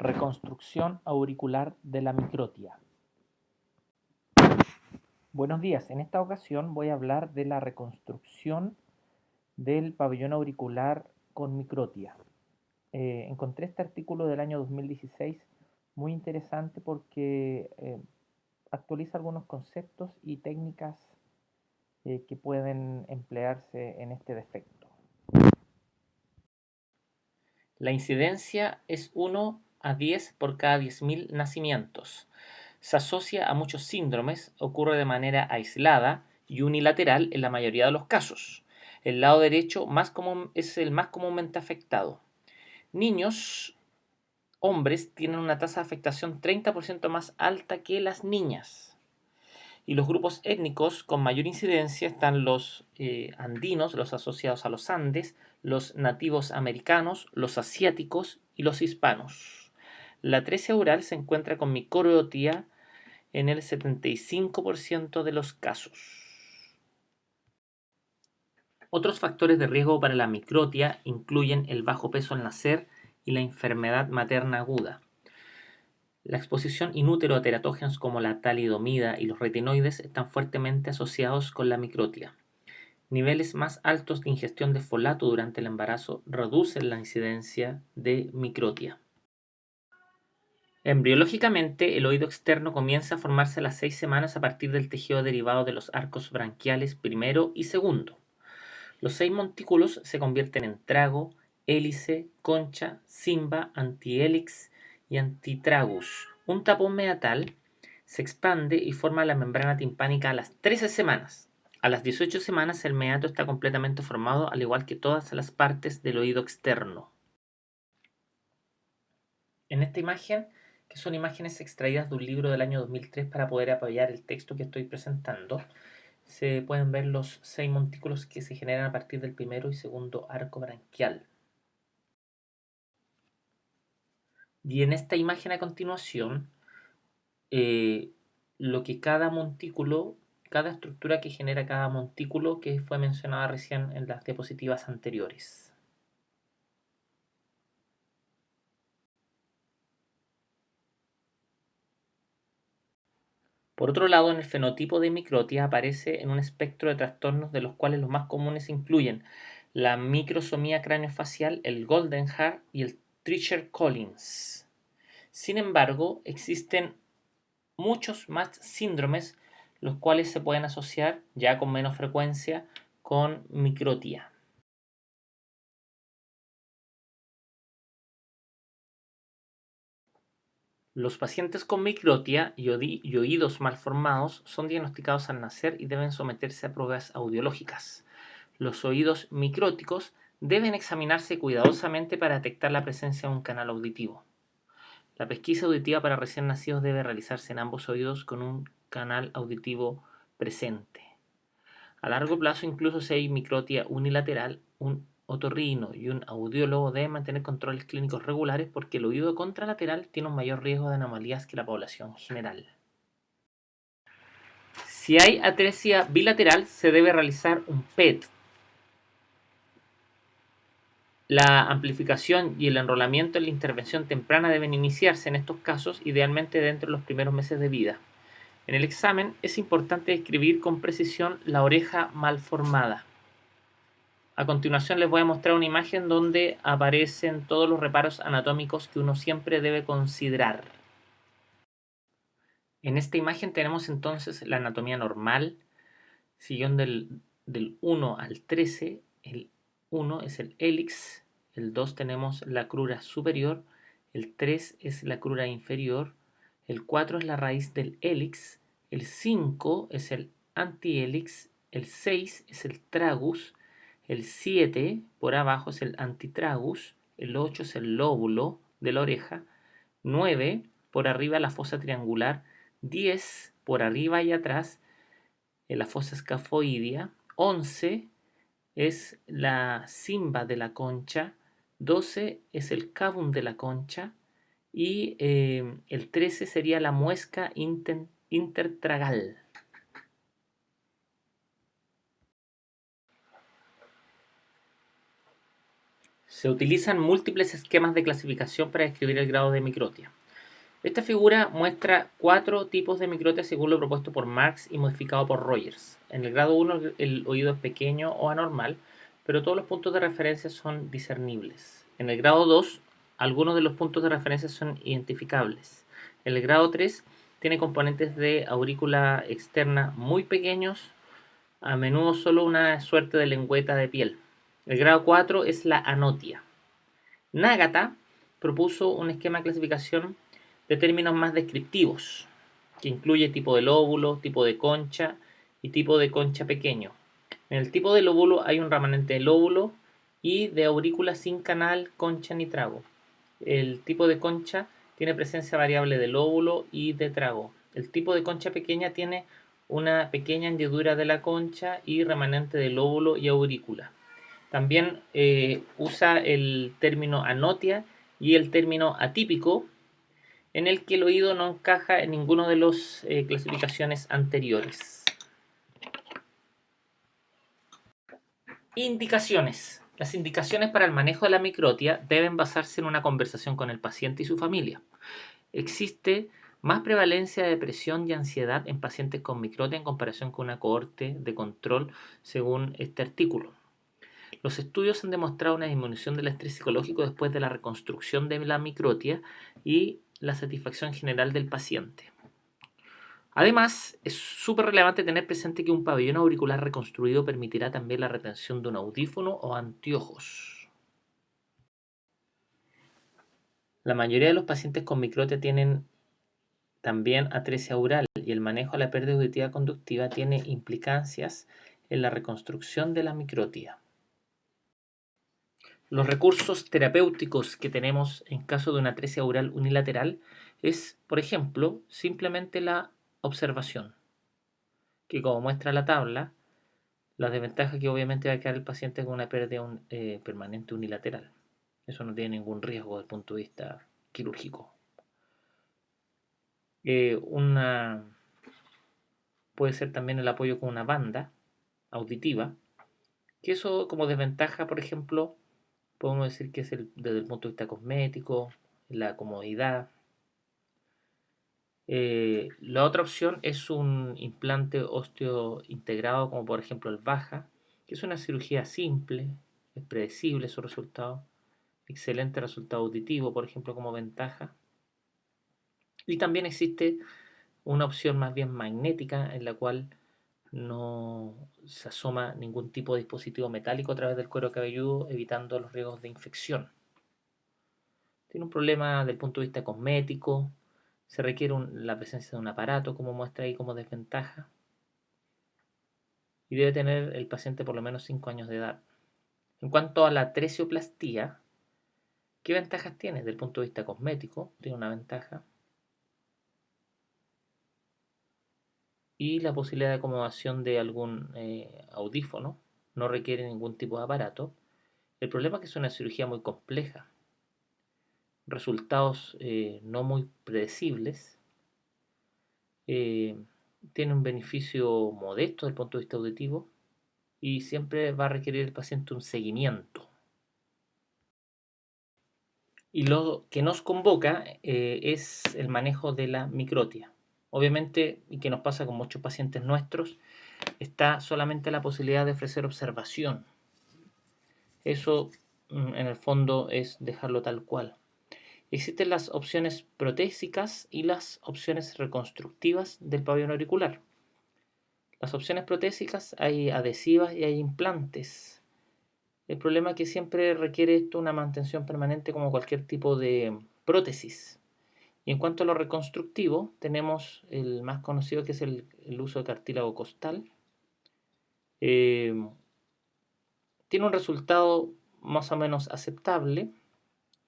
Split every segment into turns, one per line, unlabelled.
Reconstrucción auricular de la microtia. Buenos días, en esta ocasión voy a hablar de la reconstrucción del pabellón auricular con microtia. Encontré este artículo del año 2016 muy interesante porque actualiza algunos conceptos y técnicas que pueden emplearse en este defecto.
La incidencia es 1 a 10 por cada 10.000 nacimientos. Se asocia a muchos síndromes, ocurre de manera aislada y unilateral en la mayoría de los casos. El lado derecho es el más comúnmente afectado. Niños, hombres, tienen una tasa de afectación 30% más alta que las niñas. Y los grupos étnicos con mayor incidencia están los andinos, los asociados a los Andes, los nativos americanos, los asiáticos y los hispanos. La atresia oral se encuentra con microtia en el 75% de los casos. Otros factores de riesgo para la microtia incluyen el bajo peso al nacer y la enfermedad materna aguda. La exposición inútero a teratógenos como la talidomida y los retinoides están fuertemente asociados con la microtia. Niveles más altos de ingestión de folato durante el embarazo reducen la incidencia de microtia. Embriológicamente, el oído externo comienza a formarse a las 6 semanas a partir del tejido derivado de los arcos branquiales primero y segundo. Los 6 montículos se convierten en trago, hélice, concha, cimba, antihelix y antitragus. Un tapón meatal se expande y forma la membrana timpánica a las 13 semanas. A las 18 semanas el meato está completamente formado, al igual que todas las partes del oído externo. En esta imagen, que son imágenes extraídas de un libro del año 2003 para poder apoyar el texto que estoy presentando, se pueden ver los 6 montículos que se generan a partir del primero y segundo arco branquial. Y en esta imagen a continuación, lo que cada montículo, cada estructura que genera cada montículo que fue mencionada recién en las diapositivas anteriores. Por otro lado, en el fenotipo de microtia aparece en un espectro de trastornos de los cuales los más comunes incluyen la microsomía craneofacial, el Goldenhar y el Treacher-Collins. Sin embargo, existen muchos más síndromes los cuales se pueden asociar ya con menos frecuencia con microtia. Los pacientes con microtia y oídos malformados son diagnosticados al nacer y deben someterse a pruebas audiológicas. Los oídos micróticos deben examinarse cuidadosamente para detectar la presencia de un canal auditivo. La pesquisa auditiva para recién nacidos debe realizarse en ambos oídos con un canal auditivo presente. A largo plazo, incluso si hay microtia unilateral, un otorrino y un audiólogo deben mantener controles clínicos regulares porque el oído contralateral tiene un mayor riesgo de anomalías que la población general. Si hay atresia bilateral, se debe realizar un PET. La amplificación y el enrolamiento en la intervención temprana deben iniciarse en estos casos, idealmente dentro de los primeros meses de vida. En el examen es importante describir con precisión la oreja malformada. A continuación les voy a mostrar una imagen donde aparecen todos los reparos anatómicos que uno siempre debe considerar. En esta imagen tenemos entonces la anatomía normal, siguiendo del 1 al 13. El 1 es el hélix, el 2 tenemos la crura superior, el 3 es la crura inferior, el 4 es la raíz del hélix, el 5 es el antihélix, el 6 es el tragus, el 7 por abajo es el antitragus, el 8 es el lóbulo de la oreja, 9 por arriba la fosa triangular, 10 por arriba y atrás en la fosa escafoidea, 11 es la cimba de la concha, 12 es el cavum de la concha y el 13 sería la muesca intertragal. Se utilizan múltiples esquemas de clasificación para describir el grado de microtia. Esta figura muestra 4 tipos de microtia según lo propuesto por Marx y modificado por Rogers. En el grado 1 el oído es pequeño o anormal, pero todos los puntos de referencia son discernibles. En el grado 2, algunos de los puntos de referencia son identificables. En el grado 3, tiene componentes de aurícula externa muy pequeños, a menudo solo una suerte de lengüeta de piel. El grado 4 es la anotia. Nagata propuso un esquema de clasificación de términos más descriptivos, que incluye tipo de lóbulo, tipo de concha y tipo de concha pequeño. En el tipo de lóbulo hay un remanente de lóbulo y de aurícula sin canal, concha ni trago. El tipo de concha tiene presencia variable de lóbulo y de trago. El tipo de concha pequeña tiene una pequeña hendidura de la concha y remanente de lóbulo y aurícula. También usa el término anotia y el término atípico, en el que el oído no encaja en ninguno de las clasificaciones anteriores. Indicaciones. Las indicaciones para el manejo de la microtia deben basarse en una conversación con el paciente y su familia. Existe más prevalencia de depresión y ansiedad en pacientes con microtia en comparación con una cohorte de control según este artículo. Los estudios han demostrado una disminución del estrés psicológico después de la reconstrucción de la microtia y la satisfacción general del paciente. Además, es súper relevante tener presente que un pabellón auricular reconstruido permitirá también la retención de un audífono o anteojos. La mayoría de los pacientes con microtia tienen también atresia oral y el manejo de la pérdida auditiva conductiva tiene implicancias en la reconstrucción de la microtia. Los recursos terapéuticos que tenemos en caso de una atresia oral unilateral es, por ejemplo, simplemente la observación, que como muestra la tabla, la desventaja que obviamente va a quedar el paciente con una pérdida permanente unilateral. Eso no tiene ningún riesgo desde el punto de vista quirúrgico. Puede ser también el apoyo con una banda auditiva, que eso como desventaja, por ejemplo, podemos decir que es desde el punto de vista cosmético, la comodidad. La otra opción es un implante óseo integrado, como por ejemplo el Baja, que es una cirugía simple, es predecible su resultado, excelente resultado auditivo, por ejemplo, como ventaja. Y también existe una opción más bien magnética en la cual no se asoma ningún tipo de dispositivo metálico a través del cuero cabelludo, evitando los riesgos de infección. Tiene un problema desde el punto de vista cosmético, se requiere la presencia de un aparato, como muestra ahí como desventaja, y debe tener el paciente por lo menos 5 años de edad. En cuanto a la tresioplastia, ¿qué ventajas tiene? Desde el punto de vista cosmético, tiene una ventaja. Y la posibilidad de acomodación de algún audífono, no requiere ningún tipo de aparato. El problema es que es una cirugía muy compleja, resultados no muy predecibles, tiene un beneficio modesto desde el punto de vista auditivo y siempre va a requerir el paciente un seguimiento. Y lo que nos convoca es el manejo de la microtia. Obviamente, y que nos pasa con muchos pacientes nuestros, está solamente la posibilidad de ofrecer observación. Eso en el fondo es dejarlo tal cual. Existen las opciones protésicas y las opciones reconstructivas del pabellón auricular. Las opciones protésicas hay adhesivas y hay implantes. El problema es que siempre requiere esto una mantención permanente como cualquier tipo de prótesis. Y en cuanto a lo reconstructivo, tenemos el más conocido que es el uso de cartílago costal. Tiene un resultado más o menos aceptable.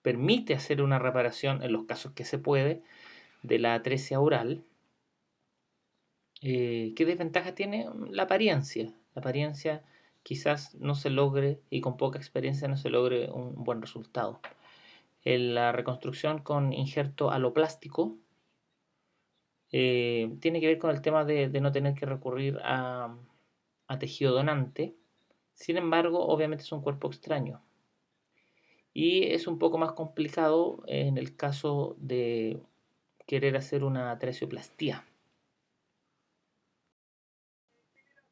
Permite hacer una reparación en los casos que se puede de la atresia oral. ¿Qué desventaja tiene? La apariencia. La apariencia quizás no se logre, y con poca experiencia no se logre un buen resultado. La reconstrucción con injerto aloplástico tiene que ver con el tema de no tener que recurrir a tejido donante. Sin embargo, obviamente es un cuerpo extraño. y es un poco más complicado en el caso de querer hacer una tracheoplastía.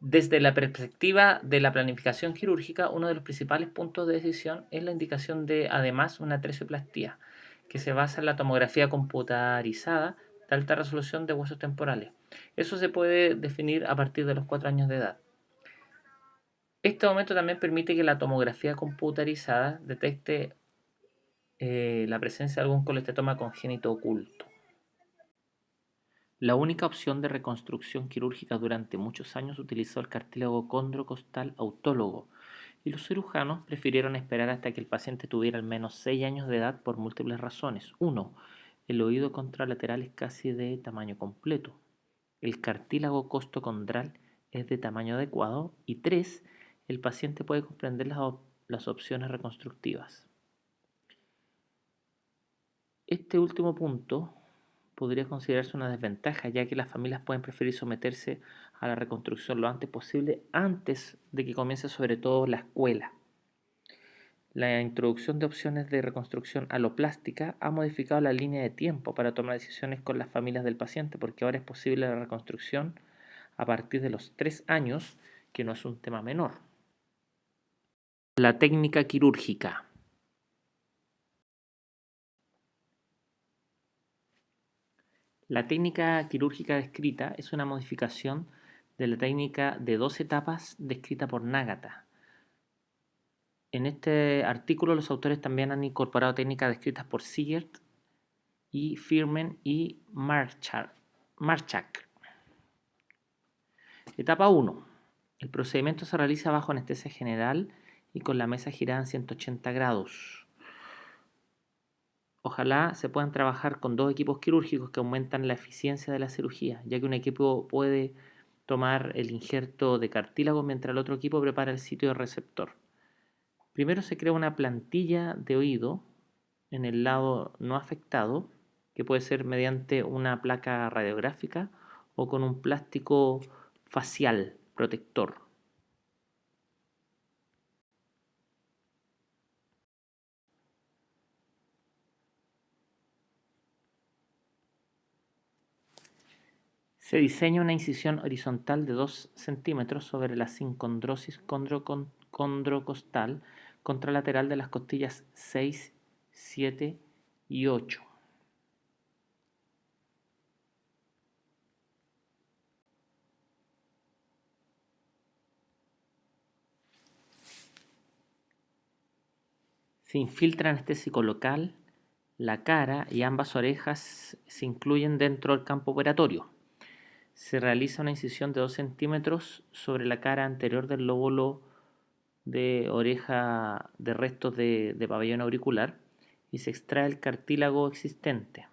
Desde la perspectiva de la planificación quirúrgica, uno de los principales puntos de decisión es la indicación de, además, una tracheoplastía, que se basa en la tomografía computarizada de alta resolución de huesos temporales. Eso se puede definir a partir de los 4 años de edad. Este aumento también permite que la tomografía computarizada detecte la presencia de algún colestatoma congénito oculto. La única opción de reconstrucción quirúrgica durante muchos años utilizó el cartílago condrocostal autólogo, y los cirujanos prefirieron esperar hasta que el paciente tuviera al menos 6 años de edad por múltiples razones. 1. El oído contralateral es casi de tamaño completo. El cartílago costocondral es de tamaño adecuado. Y 3. El paciente puede comprender las opciones reconstructivas. Este último punto podría considerarse una desventaja, ya que las familias pueden preferir someterse a la reconstrucción lo antes posible, antes de que comience sobre todo la escuela. La introducción de opciones de reconstrucción aloplástica ha modificado la línea de tiempo para tomar decisiones con las familias del paciente, porque ahora es posible la reconstrucción a partir de los 3 años, que no es un tema menor. La técnica quirúrgica. La técnica quirúrgica descrita es una modificación de la técnica de 2 etapas descrita por Nagata. En este artículo los autores también han incorporado técnicas descritas por Sigert y Firmen y Marchak. Etapa 1. El procedimiento se realiza bajo anestesia general y con la mesa girada en 180 grados. Ojalá se puedan trabajar con 2 equipos quirúrgicos que aumentan la eficiencia de la cirugía, ya que un equipo puede tomar el injerto de cartílago mientras el otro equipo prepara el sitio de receptor. Primero se crea una plantilla de oído en el lado no afectado, que puede ser mediante una placa radiográfica o con un plástico facial protector. Se diseña una incisión horizontal de 2 centímetros sobre la sincondrosis condrocostal contralateral de las costillas 6, 7 y 8. Se infiltra anestésico local, la cara y ambas orejas se incluyen dentro del campo operatorio. Se realiza una incisión de 2 centímetros sobre la cara anterior del lóbulo de oreja de restos de pabellón auricular y se extrae el cartílago existente.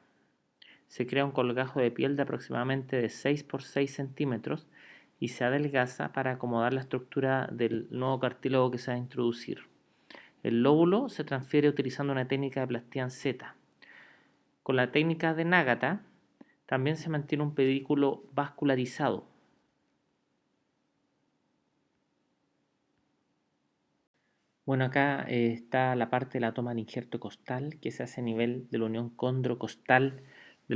Se crea un colgajo de piel de aproximadamente de 6 por 6 centímetros y se adelgaza para acomodar la estructura del nuevo cartílago que se va a introducir. El lóbulo se transfiere utilizando una técnica de plastía en Z. Con la técnica de Nagata también se mantiene un pedículo vascularizado. Bueno, acá está la parte de la toma de injerto costal que se hace a nivel de la unión condrocostal de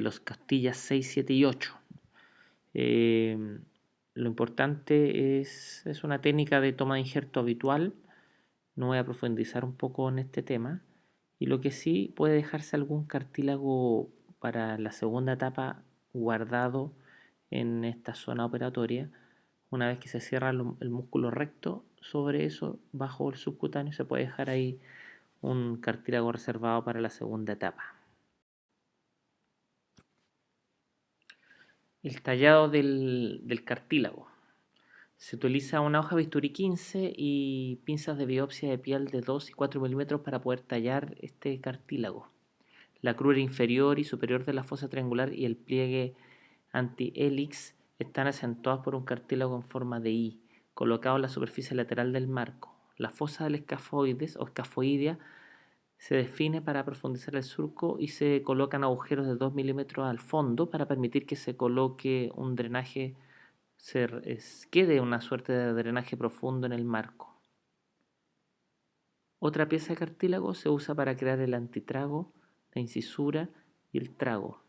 los costillas 6, 7 y 8. Lo importante es una técnica de toma de injerto habitual. No voy a profundizar un poco en este tema. Y lo que sí puede dejarse algún cartílago para la segunda etapa guardado en esta zona operatoria. Una vez que se cierra el músculo recto, sobre eso, bajo el subcutáneo, se puede dejar ahí un cartílago reservado para la segunda etapa. El tallado del cartílago. Se utiliza una hoja bisturí 15 y pinzas de biopsia de piel de 2 y 4 milímetros para poder tallar este cartílago. La crura inferior y superior de la fosa triangular y el pliegue anti-hélix están acentuados por un cartílago en forma de I, colocado en la superficie lateral del marco. La fosa del escafoides o escafoidea se define para profundizar el surco y se colocan agujeros de 2 milímetros al fondo para permitir que se coloque un drenaje, quede una suerte de drenaje profundo en el marco. Otra pieza de cartílago se usa para crear el antitrago, la incisura y el trago.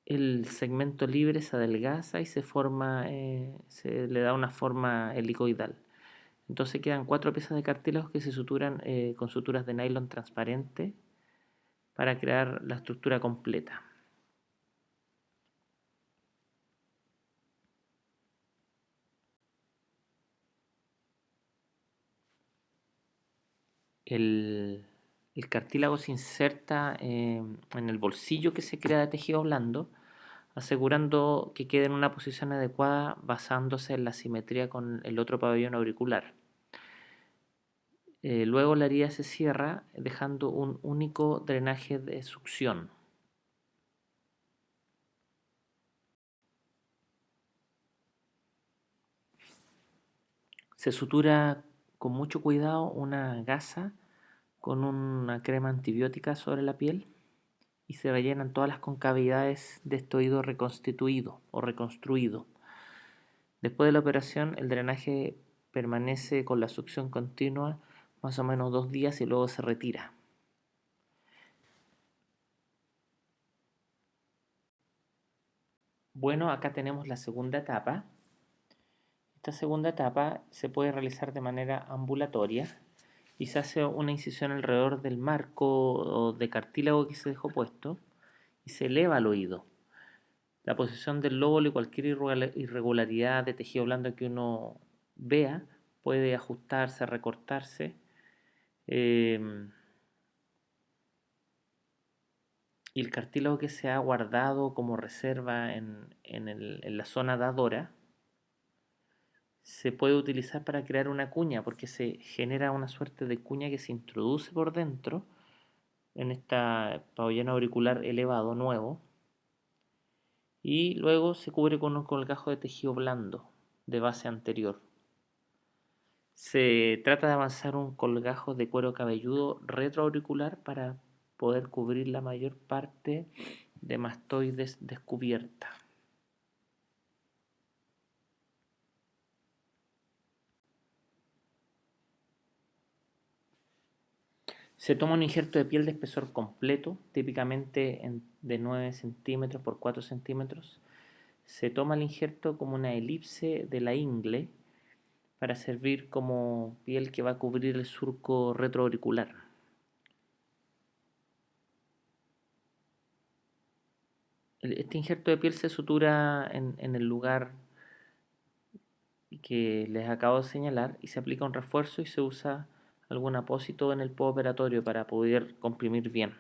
El segmento libre se adelgaza y se le da una forma helicoidal. Entonces quedan 4 piezas de cartílagos que se suturan con suturas de nylon transparente para crear la estructura completa. El, el cartílago se inserta en el bolsillo que se crea de tejido blando, asegurando que quede en una posición adecuada basándose en la simetría con el otro pabellón auricular. Luego la herida se cierra dejando un único drenaje de succión. Se sutura con mucho cuidado una gasa con una crema antibiótica sobre la piel y se rellenan todas las concavidades de este oído reconstituido o reconstruido. Después de la operación, el drenaje permanece con la succión continua más o menos 2 días y luego se retira. Bueno, acá tenemos la segunda etapa. Esta segunda etapa se puede realizar de manera ambulatoria y se hace una incisión alrededor del marco de cartílago que se dejó puesto y se eleva el oído. La posición del lóbulo y cualquier irregularidad de tejido blando que uno vea puede ajustarse, recortarse. Y el cartílago que se ha guardado como reserva en la zona dadora se puede utilizar para crear una cuña porque se genera una suerte de cuña que se introduce por dentro en esta pabellón auricular elevado nuevo y luego se cubre con un colgajo de tejido blando de base anterior. Se trata de avanzar un colgajo de cuero cabelludo retroauricular para poder cubrir la mayor parte de mastoides descubierta. Se toma un injerto de piel de espesor completo, típicamente de 9 centímetros por 4 centímetros. Se toma el injerto como una elipse de la ingle para servir como piel que va a cubrir el surco retroauricular. Este injerto de piel se sutura en el lugar que les acabo de señalar y se aplica un refuerzo y se usa algún apósito en el postoperatorio para poder comprimir bien.